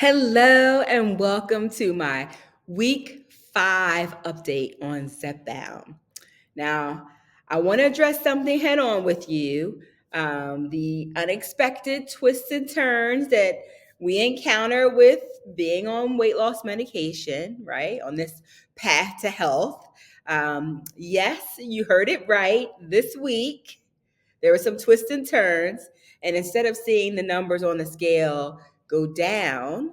Hello and welcome to my week 5 update on Zepbound. Now, I want to address something head on with you, the unexpected twists and turns that we encounter with being on weight loss medication, right? On this path to health. Yes, you heard it right. This week, there were some twists and turns. And instead of seeing the numbers on the scale go down,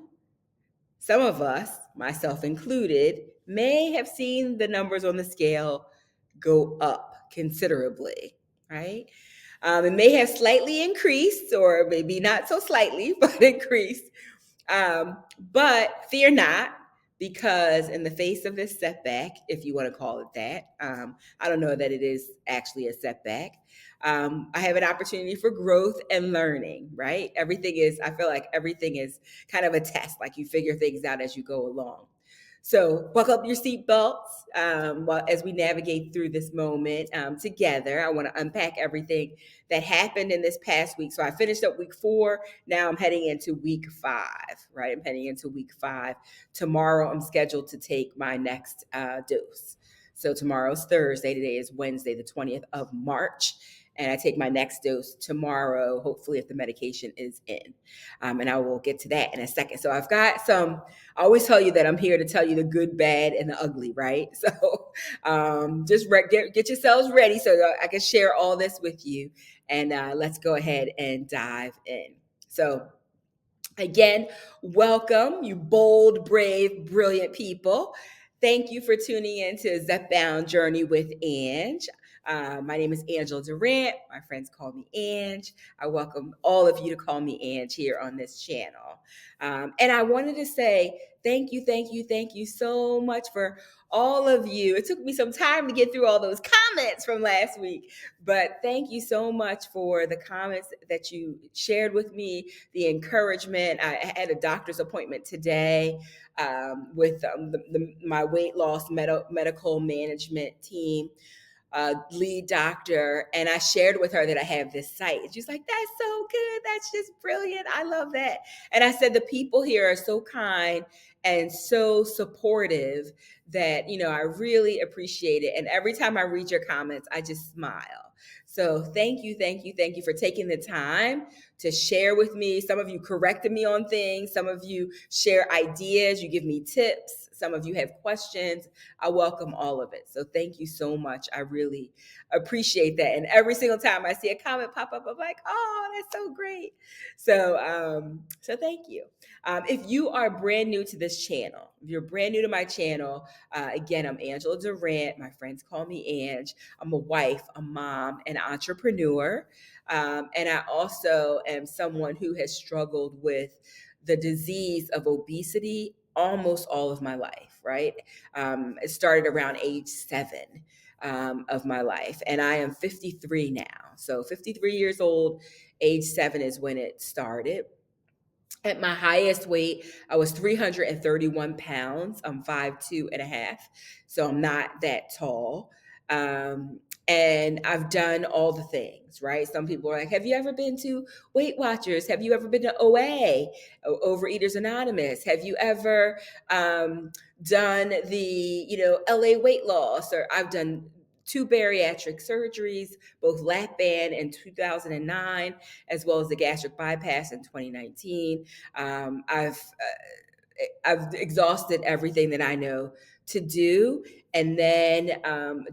some of us, myself included, may have seen the numbers on the scale go up considerably, right? It may have slightly increased, or maybe not so slightly, but increased. But fear not, because in the face of this setback, if you want to call it that, I don't know that it is actually a setback. I have an opportunity for growth and learning, right? I feel like everything is kind of a test, like you figure things out as you go along. So buckle up your seatbelts as we navigate through this moment together. I want to unpack everything that happened in this past week. So I finished up week 4. Now I'm heading into week 5, right? I'm heading into week 5. Tomorrow I'm scheduled to take my next dose. So tomorrow's Thursday. Today is Wednesday, the 20th of March. And I take my next dose tomorrow, hopefully, if the medication is in. And I will get to that in a second. So I've got some, I always tell you that I'm here to tell you the good, bad, and the ugly, right? So get yourselves ready so that I can share all this with you. And let's go ahead and dive in. So again, welcome, you bold, brave, brilliant people. Thank you for tuning in to Zepbound Journey with Ange. My name is Angela Durant. My friends call me Ange. I welcome all of you to call me Ange here on this channel. And I wanted to say thank you so much for all of you. It took me some time to get through all those comments from last week, but thank you so much for the comments that you shared with me, the encouragement. I had a doctor's appointment today with my weight loss medical management team lead doctor, and I shared with her that I have this site. And she's like, "That's so good. That's just brilliant. I love that." And I said, the people here are so kind and so supportive that, I really appreciate it. And every time I read your comments, I just smile. So thank you for taking the time to share with me. Some of you corrected me on things. Some of you share ideas. You give me tips. Some of you have questions. I welcome all of it. So thank you so much. I really appreciate that. And every single time I see a comment pop up, I'm like, oh, that's so great. So thank you. If you are brand new to this channel, if you're brand new to my channel, again, I'm Angela Durant. My friends call me Ange. I'm a wife, a mom, an entrepreneur. And I also am someone who has struggled with the disease of obesity almost all of my life, right? It started around age 7 of my life, and I am 53 now. So 53 years old, age 7 is when it started. At my highest weight, I was 331 pounds. I'm 5'2" and a half, so I'm not that tall. And I've done all the things, right? Some people are like, have you ever been to Weight Watchers? Have you ever been to OA, Overeaters Anonymous? Have you ever done the, LA weight loss? Or I've done 2 bariatric surgeries, both lap band in 2009, as well as the gastric bypass in 2019. I've exhausted everything that I know to do. And then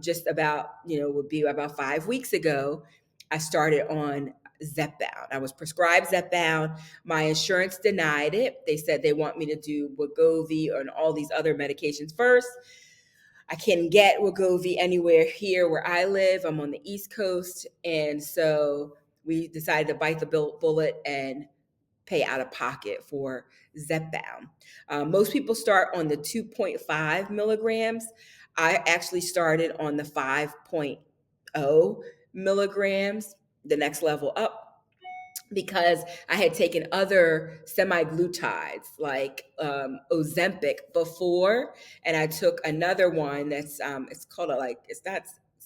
just about, would be about 5 weeks ago, I started on Zepbound. I was prescribed Zepbound. My insurance denied it. They said they want me to do Wegovy and all these other medications first. I can get Wegovy anywhere here where I live. I'm on the East Coast. And so we decided to bite the bullet and pay out of pocket for Zepbound. Most people start on the 2.5 milligrams. I actually started on the 5.0 milligrams, the next level up, because I had taken other semaglutides like Ozempic before, and I took another one that's it's called it's not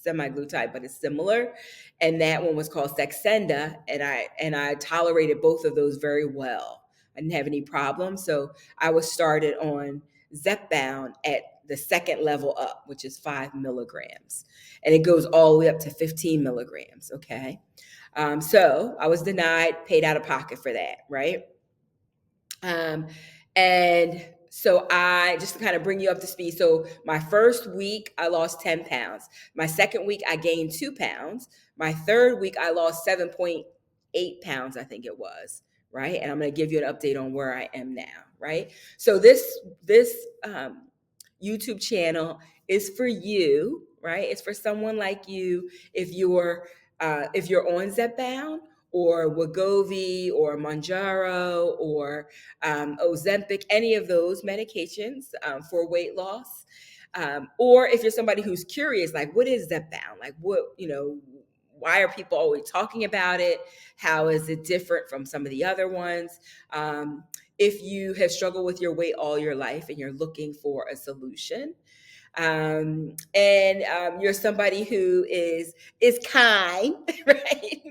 semaglutide, but it's similar, and that one was called Saxenda, and I tolerated both of those very well. I didn't have any problems. So I was started on Zepbound at the second level up, which is 5 milligrams. And it goes all the way up to 15 milligrams. Okay. So I was denied, paid out of pocket for that, right? Um, and so I just to kind of bring you up to speed. So my first week, I lost 10 pounds. My second week, I gained 2 pounds. My third week, I lost 7.8 pounds, I think it was. Right. And I'm going to give you an update on where I am now. Right. So this YouTube channel is for you. Right. It's for someone like you. If you're on Zepbound or Wegovy or Mounjaro or Ozempic, any of those medications for weight loss. Or if you're somebody who's curious, like, what is Zepbound? Like, why are people always talking about it? How is it different from some of the other ones? If you have struggled with your weight all your life and you're looking for a solution, and you're somebody who is kind, right?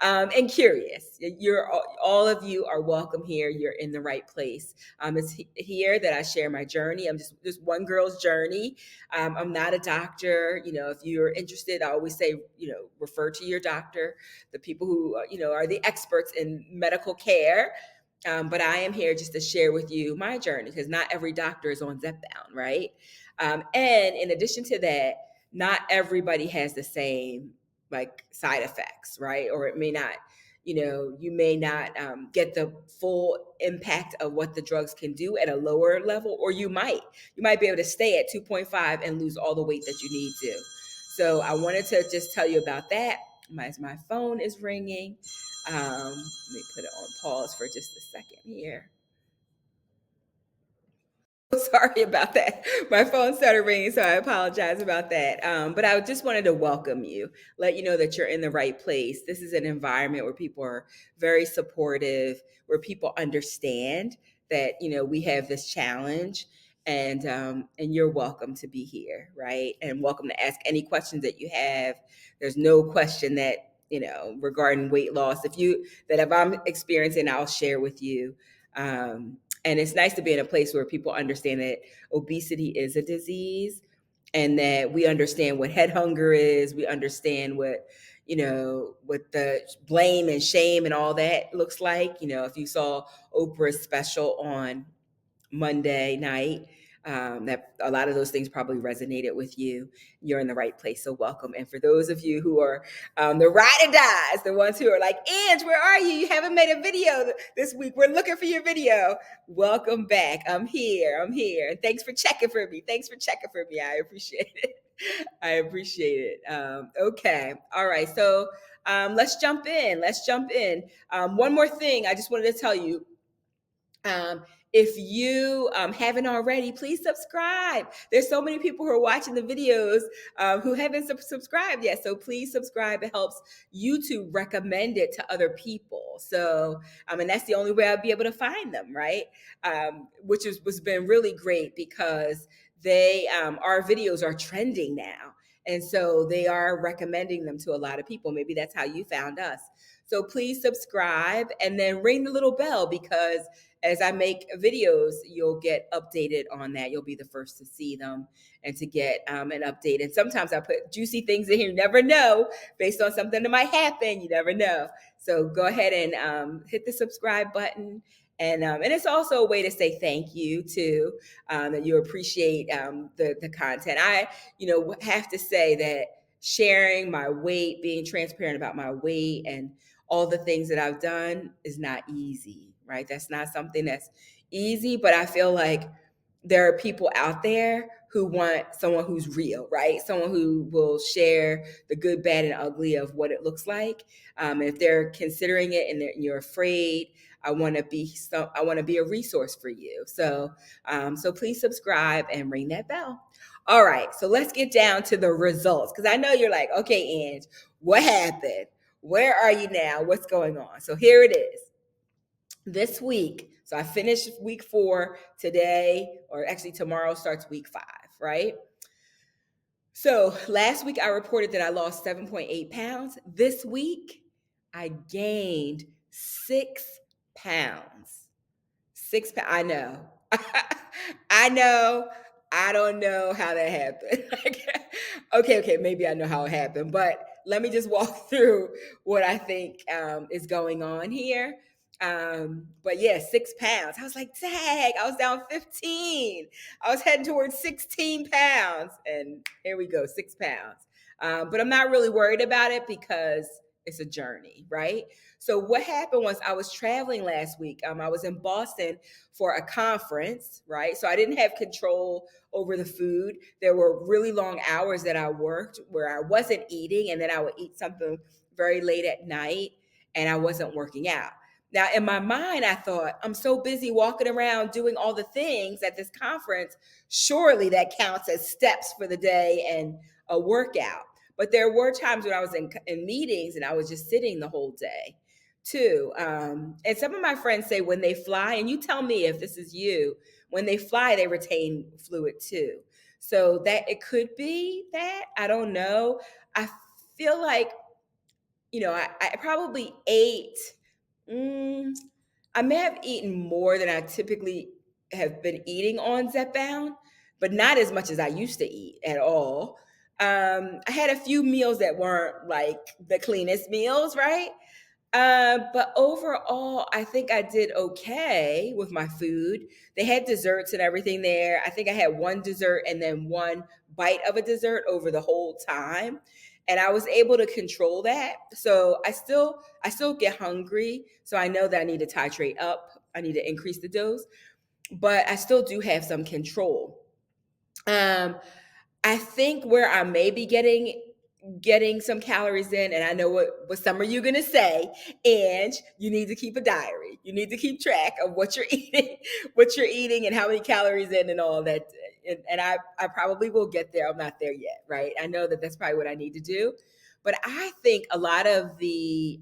And curious. You're all of you are welcome here. You're in the right place. It's here that I share my journey. I'm just one girl's journey. I'm not a doctor. If you're interested, I always say, refer to your doctor, the people who are the experts in medical care. But I am here just to share with you my journey because not every doctor is on Zepbound, right? And in addition to that, not everybody has the same like side effects, right? Or it may not, you may not get the full impact of what the drugs can do at a lower level, or you might be able to stay at 2.5 and lose all the weight that you need to. So I wanted to just tell you about that. My phone is ringing. Let me put it on pause for just a second here. Sorry about that. My phone started ringing, so I apologize about that. But I just wanted to welcome you, let you know that you're in the right place. This is an environment where people are very supportive, where people understand that we have this challenge, and you're welcome to be here, right? And welcome to ask any questions that you have. There's no question that regarding weight loss, if I'm experiencing, I'll share with you. And it's nice to be in a place where people understand that obesity is a disease and that we understand what head hunger is. We understand what the blame and shame and all that looks like. If you saw Oprah's special on Monday night, that a lot of those things probably resonated with you. You're in the right place, so welcome. And for those of you who are the ride and dies, the ones who are like, Ange, where are you? You haven't made a video this week. We're looking for your video. Welcome back. I'm here. And thanks for checking for me. I appreciate it. Okay. All right. So let's jump in. One more thing I just wanted to tell you. If you haven't already, please subscribe. There's so many people who are watching the videos who haven't subscribed yet. So please subscribe. It helps YouTube recommend it to other people. So, and that's the only way I'll be able to find them, right? Which was been really great because our videos are trending now. And so they are recommending them to a lot of people. Maybe that's how you found us. So please subscribe and then ring the little bell because as I make videos, you'll get updated on that. You'll be the first to see them and to get an update. And sometimes I put juicy things in here. You never know, based on something that might happen. You never know. So go ahead and hit the subscribe button. And it's also a way to say thank you too, that you appreciate the content. I have to say that sharing my weight, being transparent about my weight and all the things that I've done is not easy, right? That's not something that's easy, but I feel like there are people out there who want someone who's real, right? Someone who will share the good, bad, and ugly of what it looks like. If they're considering it and you're afraid, I want to be a resource for you. So please subscribe and ring that bell. All right, so let's get down to the results because I know you're like, okay, Ange, what happened? Where are you now? What's going on? So here it is. This week, so I finished week 4 today, or actually tomorrow starts week 5, right? So last week I reported that I lost 7.8 pounds. This week I gained 6 pounds. 6 pounds. I know. I know. I don't know how that happened. Okay, maybe I know how it happened, but let me just walk through what I think is going on here. But yeah, 6 pounds. I was like, dang, I was down 15. I was heading towards 16 pounds. And here we go, 6 pounds. But I'm not really worried about it because it's a journey, right? So what happened was I was traveling last week. I was in Boston for a conference, right? So I didn't have control over the food. There were really long hours that I worked where I wasn't eating, and then I would eat something very late at night, and I wasn't working out. Now, in my mind, I thought, I'm so busy walking around doing all the things at this conference. Surely that counts as steps for the day and a workout. But there were times when I was in meetings and I was just sitting the whole day too. And some of my friends say when they fly, and you tell me if this is you, when they fly, they retain fluid too. So that it could be that. I don't know. I feel like, I probably ate, mm, I may have eaten more than I typically have been eating on Zepbound, but not as much as I used to eat at all. I had a few meals that weren't like the cleanest meals, right? But overall, I think I did okay with my food. They had desserts and everything there. I think I had one dessert and then one bite of a dessert over the whole time. And I was able to control that. So I still get hungry. So I know that I need to titrate up. I need to increase the dose, but I still do have some control. Um, I think where I may be getting some calories in, and I know what some of you gonna say, and you need to keep a diary. You need to keep track of what you're eating, what you're eating, and how many calories in, and all that. And I probably will get there. I'm not there yet, right? I know that that's probably what I need to do, but I think a lot of the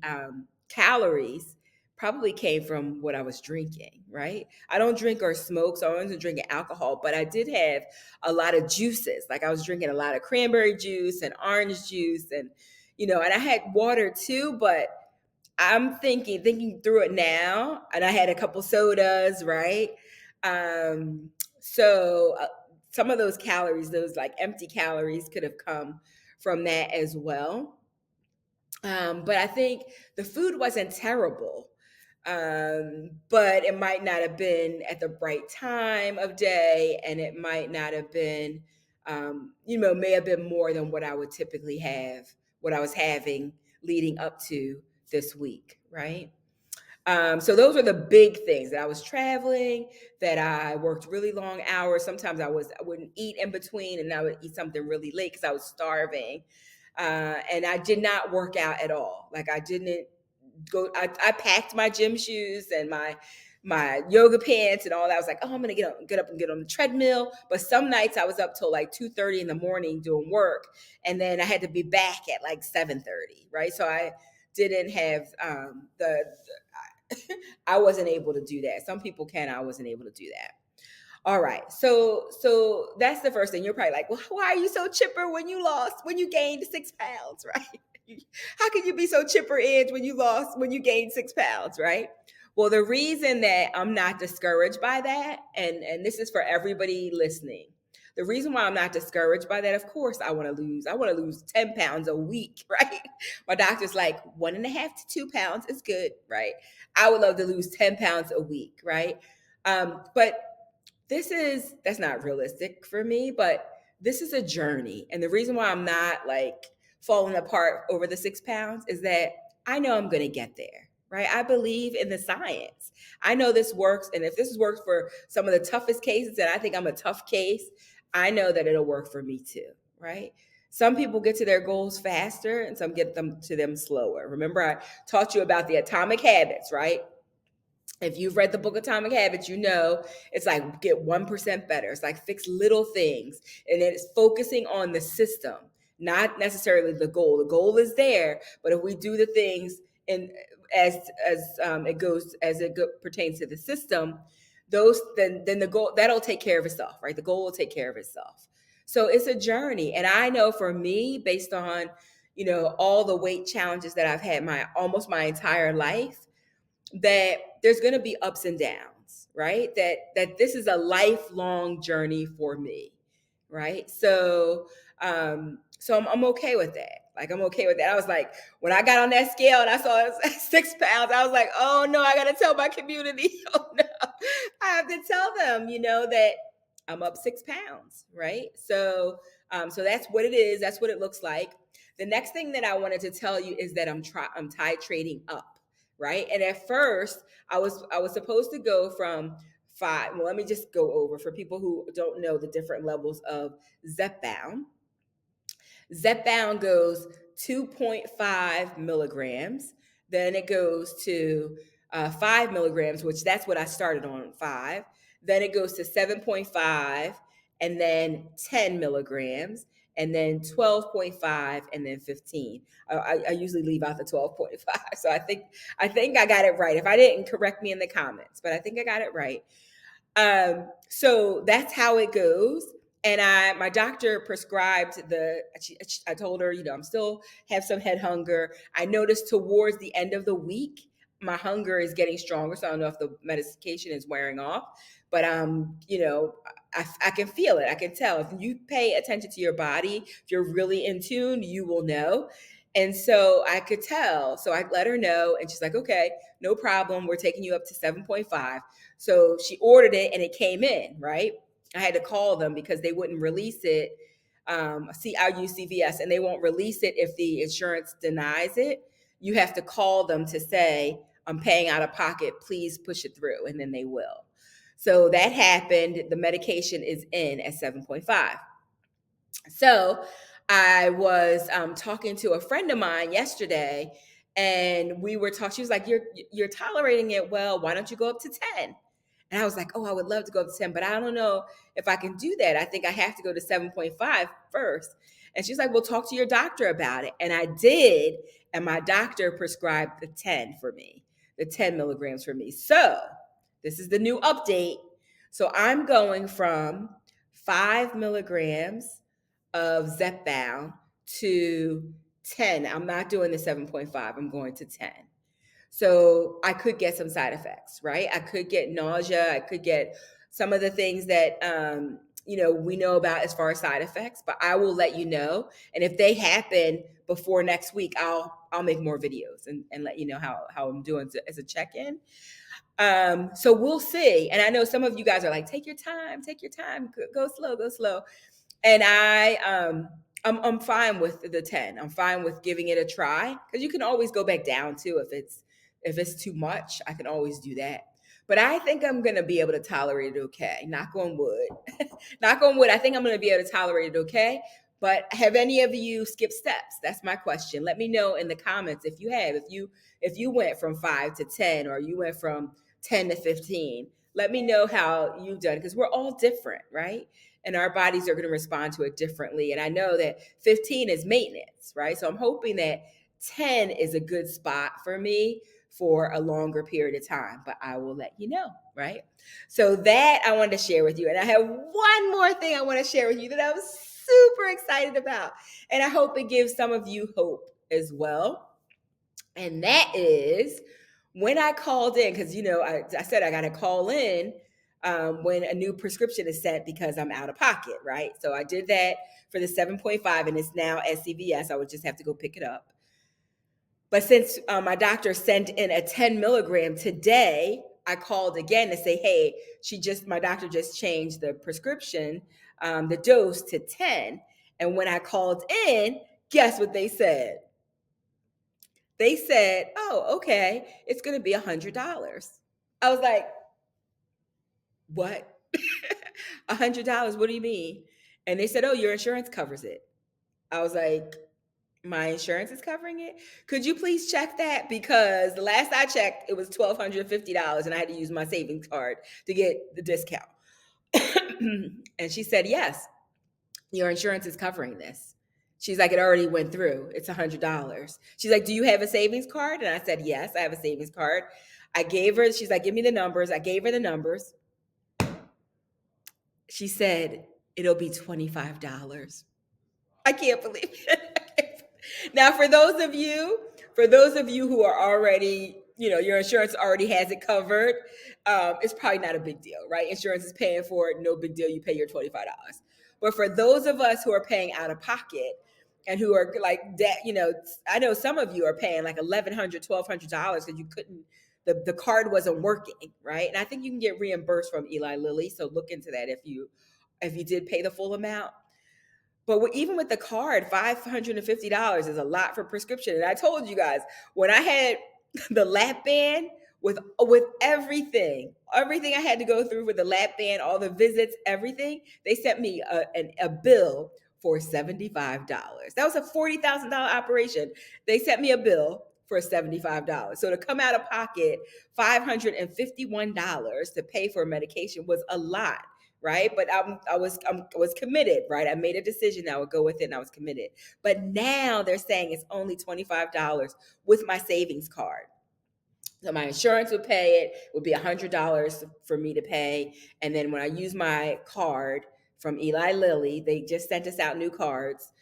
calories probably came from what I was drinking, right? I don't drink or smoke, so I wasn't drinking alcohol, but I did have a lot of juices. Like I was drinking a lot of cranberry juice and orange juice and I had water too, but I'm thinking through it now, and I had a couple sodas, right? Um, so some of those calories, those like empty calories could have come from that as well. But I think the food wasn't terrible. But it might not have been at the right time of day, and it might not have been, may have been more than what I would typically have, what I was having leading up to this week, right? So those were the big things that I was traveling, that I worked really long hours. Sometimes I wouldn't eat in between, and I would eat something really late because I was starving. And I did not work out at all. Like I didn't go. I packed my gym shoes and my yoga pants and all that. I was like, oh, I'm gonna get up and get on the treadmill. But some nights I was up till like 2:30 in the morning doing work, and then I had to be back at like 7:30, right? So I didn't have I wasn't able to do that. Some people can. I wasn't able to do that. All right. So that's the first thing. You're probably like, well, why are you so chipper when you gained 6 pounds, right? How can you be so chipper, Edge, when you gained 6 pounds, right? Well, the reason that I'm not discouraged by that, and this is for everybody listening, the reason why I'm not discouraged by that, of course, I want to lose 10 pounds a week, right? My doctor's like 1.5 to 2 pounds is good, right? I would love to lose 10 pounds a week, right? But that's not realistic for me, but this is a journey. And the reason why I'm not like falling apart over the 6 pounds is that I know I'm going to get there, right? I believe in the science. I know this works. And if this works for some of the toughest cases, and I think I'm a tough case, I know that it'll work for me too, right? Some people get to their goals faster and some get them to them slower. Remember, I taught you about the atomic habits, right? If you've read the book Atomic Habits, you know it's like get 1% better. It's like fix little things. And it's focusing on the system, not necessarily the goal. The goal is there, but if we do the things in as it pertains to the system, then the goal that'll take care of itself, right? The goal will take care of itself. So it's a journey. And I know for me, based on, all the weight challenges that I've had almost my entire life, that there's going to be ups and downs. pounds, right? That this is a lifelong journey for me, right? So I'm okay with that. Like, I'm okay with that. I was like, when I got on that scale and I saw it was 6 pounds, I was like, oh no, I got to tell my community. Oh no, I have to tell them, that I'm up 6 pounds, right? So that's what it is. That's what it looks like. The next thing that I wanted to tell you is that I'm titrating up, right? And at first, I was supposed to go from 5. Well, let me just go over for people who don't know the different levels of Zepbound. Zepbound goes 2.5 milligrams. Then it goes to 5 milligrams, which that's what I started on, 5. Then it goes to 7.5, and then 10 milligrams, and then 12.5, and then 15. I usually leave out the 12.5, so I think I got it right. If I didn't, correct me in the comments, but I think I got it right. So that's how it goes. And my doctor prescribed I told her, I'm still have some head hunger. I noticed towards the end of the week, my hunger is getting stronger. So I don't know if the medication is wearing off, but I can feel it. I can tell. If you pay attention to your body, if you're really in tune, you will know. And so I could tell. So I let her know, and she's like, okay, no problem. We're taking you up to 7.5. So she ordered it and it came in, right? I had to call them because they wouldn't release it. See, I use CVS, and they won't release it if the insurance denies it. You have to call them to say, I'm paying out of pocket, please push it through, and then they will. So that happened. The medication is in at 7.5. So I was talking to a friend of mine yesterday, and we were talking. She was like, "You're tolerating it well. Why don't you go up to 10?" And I was like, "Oh, I would love to go up to 10, but I don't know if I can do that. I think I have to go to 7.5 first." And she's like, "Well, talk to your doctor about it." And I did, and my doctor prescribed the 10 for me, the 10 milligrams for me. So this is the new update. So I'm going from 5 milligrams of Zepbound to 10. I'm not doing the 7.5. I'm going to 10. So I could get some side effects, right? I could get nausea. I could get some of the things that we know about as far as side effects, but I will let you know. And if they happen before next week, I'll make more videos and let you know how I'm doing as a check-in. So we'll see. And I know some of you guys are like, take your time, go slow, go slow. And I'm fine with the 10. I'm fine with giving it a try, because you can always go back down too if it's too much. I can always do that. But I think I'm gonna be able to tolerate it okay. Knock on wood. Knock on wood. I think I'm gonna be able to tolerate it okay. But have any of you skipped steps? That's my question. Let me know in the comments if you have. If you went from 5 to 10, or you went from 10 to 15. Let me know how you've done, because we're all different, right? And our bodies are going to respond to it differently. And I know that 15 is maintenance, right? So I'm hoping that 10 is a good spot for me for a longer period of time, but I will let you know, right? So that I wanted to share with you. And I have one more thing I want to share with you that I was super excited about. And I hope it gives some of you hope as well. And that is when I called in, because I said I got to call in when a new prescription is sent because I'm out of pocket, right? So I did that for the 7.5, and it's now at CVS. I would just have to go pick it up. But since my doctor sent in a 10 milligram today, I called again to say, hey, my doctor just changed the prescription, the dose to 10. And when I called in, guess what they said? They said, oh, okay, it's going to be $100. I was like, what? $100? What do you mean? And they said, oh, your insurance covers it. I was like, my insurance is covering it? Could you please check that? Because the last I checked, it was $1,250, and I had to use my savings card to get the discount. And she said, yes, your insurance is covering this. She's like, it already went through. It's $100. She's like, do you have a savings card? And I said, yes, I have a savings card. I gave her, she's like, give me the numbers. I gave her the numbers. She said, it'll be $25. I can't believe it. Now, for those of you who are already your insurance already has it covered, it's probably not a big deal, right? Insurance is paying for it, no big deal. You pay your $25. But for those of us who are paying out of pocket and who are like that, I know some of you are paying like $1,100, $1,200 because you couldn't. The card wasn't working, right? And I think you can get reimbursed from Eli Lilly. So look into that if you did pay the full amount. But even with the card, $550 is a lot for prescription. And I told you guys, when I had the lap band with everything I had to go through with the lap band, all the visits, everything, they sent me a bill for $75. That was a $40,000 operation. They sent me a bill for $75. So to come out of pocket $551 to pay for medication was a lot, right? But I was committed, right? I made a decision that I would go with it, and I was committed. But now they're saying it's only $25 with my savings card. So my insurance would pay it, would be $100 for me to pay. And then when I use my card from Eli Lilly, they just sent us out new cards.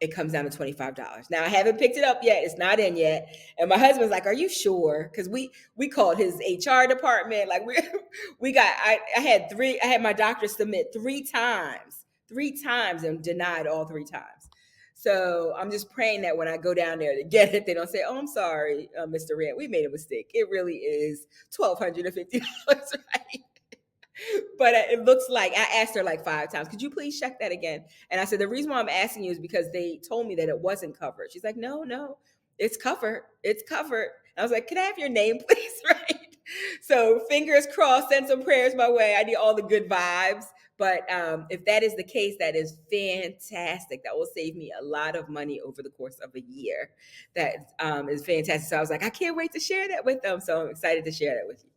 It comes down to $25. Now I haven't picked it up yet. It's not in yet. And my husband's like, "Are you sure?" Because we called his HR department. Like I had my doctor submit three times and denied all three times. So I'm just praying that when I go down there to get it, they don't say, "Oh, I'm sorry, Mr. Rand, we made a mistake. It really is $1,250, right?" But it looks like I asked her like 5 times, "Could you please check that again?" And I said, "The reason why I'm asking you is because they told me that it wasn't covered." She's like, "No, it's covered. It's covered." And I was like, "Can I have your name, please?" Right? So fingers crossed, send some prayers my way. I need all the good vibes. But if that is the case, that is fantastic. That will save me a lot of money over the course of a year. That is fantastic. So I was like, I can't wait to share that with them. So I'm excited to share that with you.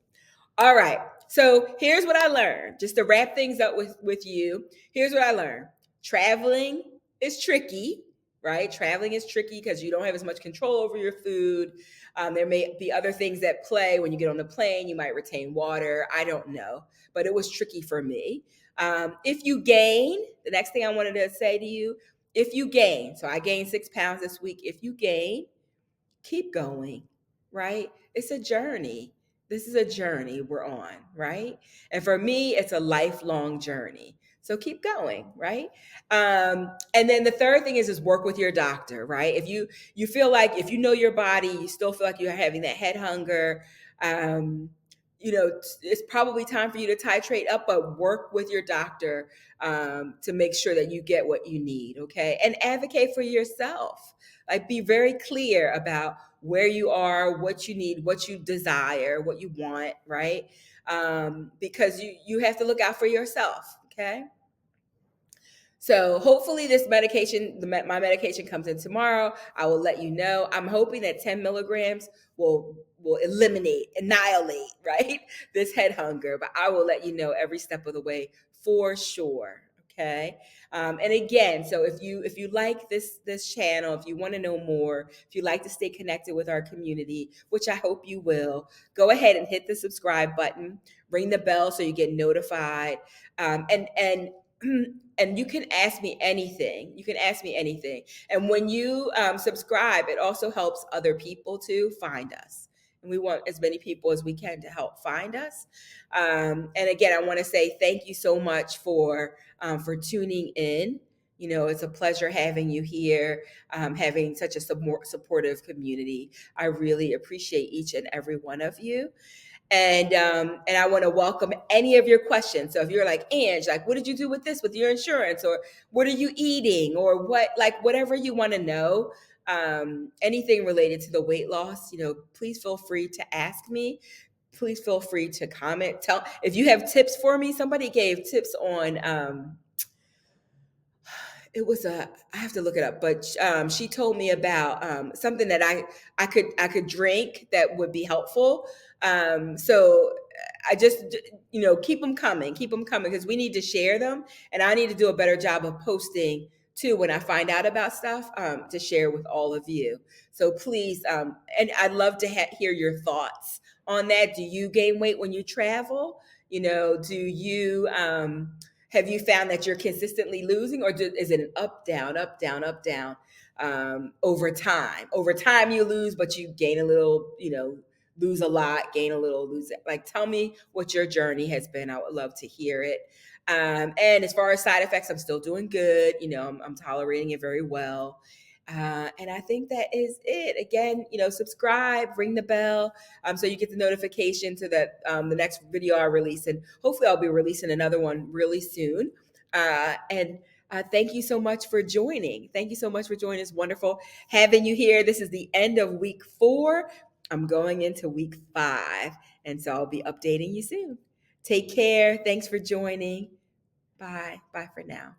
All right. So here's what I learned. Just to wrap things up with you, here's what I learned. Traveling is tricky, right? Traveling is tricky because you don't have as much control over your food. There may be other things that play. When you get on the plane, you might retain water. I don't know. But it was tricky for me. If you gain, the next thing I wanted to say to you, if you gain, so I gained 6 pounds this week. If you gain, keep going, right? It's a journey. This is a journey we're on, right? And for me, it's a lifelong journey. So keep going, right? And then the third thing is work with your doctor, right? If you feel like, if you know your body, you still feel like you're having that head hunger, it's probably time for you to titrate up, but work with your doctor to make sure that you get what you need, okay? And advocate for yourself. Like, be very clear about where you are, what you need, what you desire, what you want, right? Because you have to look out for yourself, okay? So hopefully this medication, my medication comes in tomorrow. I will let you know. I'm hoping that 10 milligrams will annihilate, right, this head hunger. But I will let you know every step of the way for sure. Okay. And again, so if you like this channel, if you want to know more, if you like to stay connected with our community, which I hope you will, go ahead and hit the subscribe button, ring the bell so you get notified, and and you can ask me anything. You can ask me anything. And when you subscribe, it also helps other people to find us. And we want as many people as we can to help find us. And again, I want to say thank you so much for tuning in. It's a pleasure having you here, having such a supportive community. I really appreciate each and every one of you. And I want to welcome any of your questions. So if you're like, Ange, like, what did you do with this, with your insurance, or what are you eating, or whatever you want to know, anything related to the weight loss, please feel free to ask me. Please feel free to comment. Tell if you have tips for me. Somebody gave tips on, I have to look it up, but she told me about something that I could drink that would be helpful. So I just, keep them coming because we need to share them, and I need to do a better job of posting too when I find out about stuff to share with all of you. So please, and I'd love to hear your thoughts on that. Do you gain weight when you travel? Do you have you found that you're consistently losing, or is it an up, down, up, down, up, down? over time. Over time, you lose, but you gain a little, lose a lot, gain a little, lose it. Like, tell me what your journey has been. I would love to hear it. And as far as side effects, I'm still doing good. I'm tolerating it very well. And I think that is it. Again, subscribe, ring the bell, so you get the notification to that the next video I release, and hopefully I'll be releasing another one really soon. And thank you so much for joining. Thank you so much for joining. It's wonderful having you here. This is the end of week 4. I'm going into week 5, and so I'll be updating you soon. Take care. Thanks for joining. Bye. Bye for now.